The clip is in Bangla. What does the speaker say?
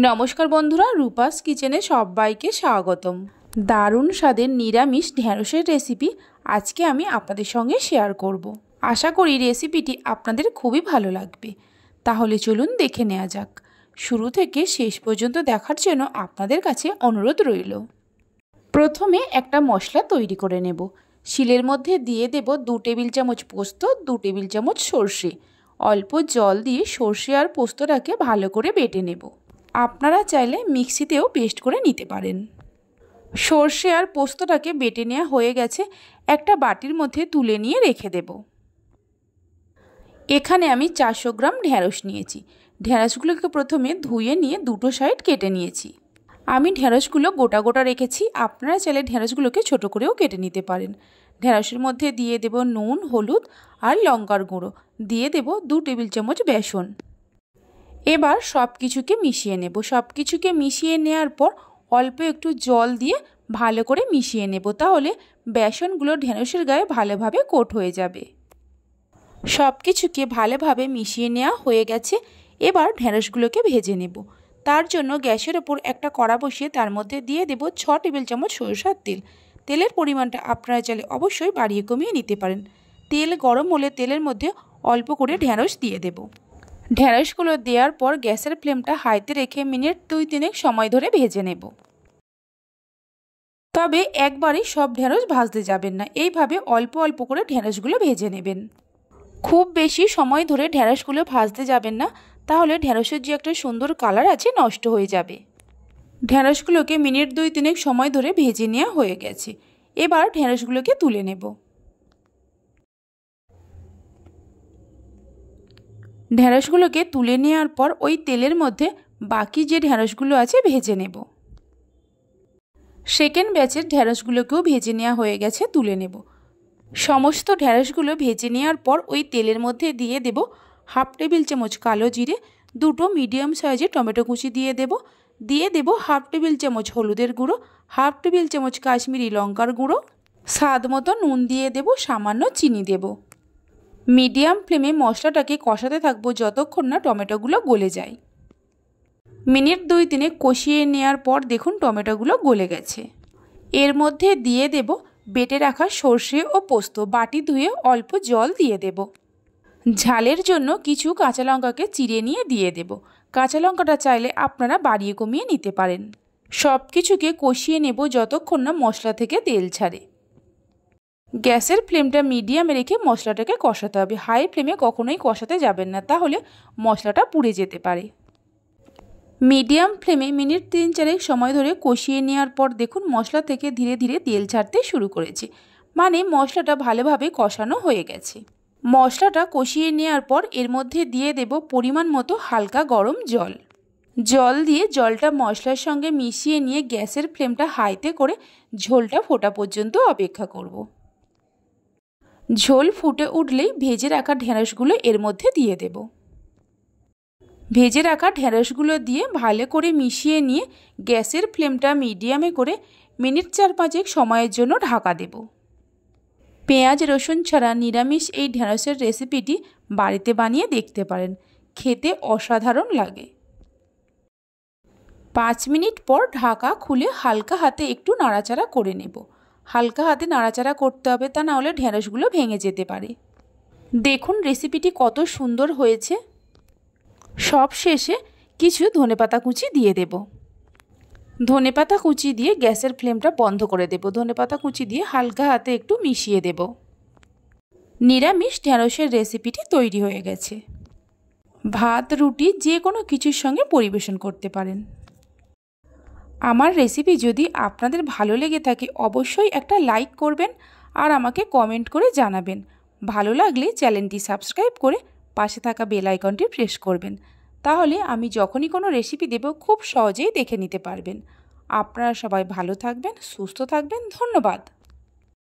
নমস্কার বন্ধুরা, রূপাস কিচেনে সবাইকে স্বাগতম। দারুণ স্বাদের নিরামিষ ঢ্যাঁড়সের রেসিপি আজকে আমি আপনাদের সঙ্গে শেয়ার করব। আশা করি রেসিপিটি আপনাদের খুবই ভালো লাগবে। তাহলে চলুন দেখে নেওয়া যাক। শুরু থেকে শেষ পর্যন্ত দেখার জন্য আপনাদের কাছে অনুরোধ রইল। প্রথমে একটা মশলা তৈরি করে নেব। শিলের মধ্যে দিয়ে দেব 2 টেবিল চামচ পোস্ত, 2 টেবিল চামচ সর্ষে। অল্প জল দিয়ে সর্ষে আর পোস্তটাকে ভালো করে বেটে নেব। আপনারা চাইলে মিক্সিতেও পেস্ট করে নিতে পারেন। সর্ষে আর পোস্তটাকে বেটে নেওয়া হয়ে গেছে, একটা বাটির মধ্যে তুলে নিয়ে রেখে দেব। এখানে আমি 400 গ্রাম ঢ্যাঁড়স নিয়েছি। ঢ্যাঁড়সগুলোকে প্রথমে ধুয়ে নিয়ে দুটো সাইড কেটে নিয়েছি। আমি ঢ্যাঁড়সগুলো গোটা গোটা রেখেছি, আপনারা চাইলে ঢ্যাঁড়সগুলোকে ছোট করেও কেটে নিতে পারেন। ঢ্যাঁড়সের মধ্যে দিয়ে দেব নুন, হলুদ আর লঙ্কার গুঁড়ো, দিয়ে দেব 2 টেবিল চামচ বেসন। এবার সব কিছুকে মিশিয়ে নেব। সব কিছুকে মিশিয়ে নেওয়ার পর অল্প একটু জল দিয়ে ভালো করে মিশিয়ে নেব, তাহলে বেসনগুলো ঢ্যাঁড়সের গায়ে ভালোভাবে কোট হয়ে যাবে। সব কিছুকে ভালোভাবে মিশিয়ে নেওয়া হয়ে গেছে। এবার ঢ্যাঁড়সগুলোকে ভেজে নেব। তার জন্য গ্যাসের ওপর একটা কড়া বসিয়ে তার মধ্যে দিয়ে দেব 6 টেবিল চামচ সরিষার তেল। তেলের পরিমাণটা আপনারা চাইলে অবশ্যই বাড়িয়ে কমিয়ে নিতে পারেন। তেল গরম হলে তেলের মধ্যে অল্প করে ঢ্যাঁড়স দিয়ে দেব। ঢ্যাঁড়সগুলো দেওয়ার পর গ্যাসের ফ্লেমটা হাইতে রেখে মিনিট 2-3 সময় ধরে ভেজে নেব। তবে একবারেই সব ঢ্যাঁড়স ভাজতে যাবেন না, এইভাবে অল্প অল্প করে ঢ্যাঁড়সগুলো ভেজে নেবেন। খুব বেশি সময় ধরে ঢ্যাঁড়সগুলো ভাজতে যাবেন না, তাহলে ঢ্যাঁড়সের যে একটা সুন্দর কালার আছে নষ্ট হয়ে যাবে। ঢ্যাঁড়সগুলোকে মিনিট 2-3 সময় ধরে ভেজে নেওয়া হয়ে গেছে। এবার ঢ্যাঁড়সগুলোকে তুলে নেব। ঢ্যাঁড়সগুলোকে তুলে নেওয়ার পর ওই তেলের মধ্যে বাকি যে ঢ্যাঁড়সগুলো আছে ভেজে নেব। সেকেন্ড ব্যাচের ঢ্যাঁড়সগুলোকেও ভেজে নেওয়া হয়ে গেছে, তুলে নেব। সমস্ত ঢ্যাঁড়সগুলো ভেজে নেওয়ার পর ওই তেলের মধ্যে দিয়ে দেব 1/2 টেবিল চামচ কালো জিরে, 2টো মিডিয়াম সাইজের টমেটো কুচি দিয়ে দেব। দিয়ে দেব 1/2 টেবিল চামচ হলুদের গুঁড়ো, 1/2 টেবিল চামচ কাশ্মীরি লঙ্কার গুঁড়ো, স্বাদ মতো নুন দিয়ে দেব, সামান্য চিনি দেব। মিডিয়াম ফ্লেমে মশলাটাকে কষাতে থাকবো যতক্ষণ না টমেটোগুলো গলে যায়। মিনিট 2-3 কষিয়ে নেওয়ার পর দেখুন টমেটোগুলো গলে গেছে। এর মধ্যে দিয়ে দেব বেটে রাখা সর্ষে ও পোস্ত, বাটি ধুয়ে অল্প জল দিয়ে দেব। ঝালের জন্য কিছু কাঁচা লঙ্কাকে চিড়ে নিয়ে দিয়ে দেব। কাঁচা লঙ্কাটা চাইলে আপনারা বাড়িয়ে কমিয়ে নিতে পারেন। সব কিছুকে কষিয়ে নেব যতক্ষণ না মশলা থেকে তেল ছাড়ে। গ্যাসের ফ্লেমটা মিডিয়ামে রেখে মশলাটাকে কষাতে হবে। হাই ফ্লেমে কখনোই কষাতে যাবেন না, তাহলে মশলাটা পুড়ে যেতে পারে। মিডিয়াম ফ্লেমে মিনিট 3-4 সময় ধরে কষিয়ে নেওয়ার পর দেখুন মশলা থেকে ধীরে ধীরে তেল ছাড়তে শুরু করেছে, মানে মশলাটা ভালোভাবে কষানো হয়ে গেছে। মশলাটা কষিয়ে নেওয়ার পর এর মধ্যে দিয়ে দেব পরিমাণ মতো হালকা গরম জল। জল দিয়ে জলটা মশলার সঙ্গে মিশিয়ে নিয়ে গ্যাসের ফ্লেমটা হাইতে করে ঝোলটা ফোটা পর্যন্ত অপেক্ষা করব। ঝোল ফুটে উঠলেই ভেজে রাখা ঢ্যাঁড়সগুলো এর মধ্যে দিয়ে দেব। ভেজে রাখা ঢ্যাঁড়সগুলো দিয়ে ভালো করে মিশিয়ে নিয়ে গ্যাসের ফ্লেমটা মিডিয়ামে করে মিনিট 4-5 সময়ের জন্য ঢাকা দেব। পেঁয়াজ রসুন ছাড়া নিরামিষ এই ঢ্যাঁড়সের রেসিপিটি বাড়িতে বানিয়ে দেখতে পারেন, খেতে অসাধারণ লাগে। 5 মিনিট পর ঢাকা খুলে হালকা হাতে একটু নাড়াচাড়া করে নেব। হালকা হাতে নাড়াচাড়া করতে হবে, তা না হলে ঢ্যাঁড়সগুলো ভেঙে যেতে পারে। দেখুন রেসিপিটি কত সুন্দর হয়েছে। সব শেষে কিছু ধনেপাতা কুচি দিয়ে দেব। ধনেপাতা কুচি দিয়ে গ্যাসের ফ্লেমটা বন্ধ করে দেব। ধনেপাতা কুচি দিয়ে হালকা হাতে একটু মিশিয়ে দেব। নিরামিষ ঢ্যাঁড়সের রেসিপিটি তৈরি হয়ে গেছে। ভাত, রুটি যে কোনো কিছুর সঙ্গে পরিবেশন করতে পারেন। আমার রেসিপি যদি আপনাদের ভালো লেগে থাকে অবশ্যই একটা লাইক করবেন আর আমাকে কমেন্ট করে জানাবেন। ভালো লাগলে চ্যানেলটি সাবস্ক্রাইব করে পাশে থাকা বেল আইকনটি প্রেস করবেন, তাহলে আমি যখনই কোনো রেসিপি দেব খুব সহজেই দেখে নিতে পারবেন। আপনারা সবাই ভালো থাকবেন, সুস্থ থাকবেন। ধন্যবাদ।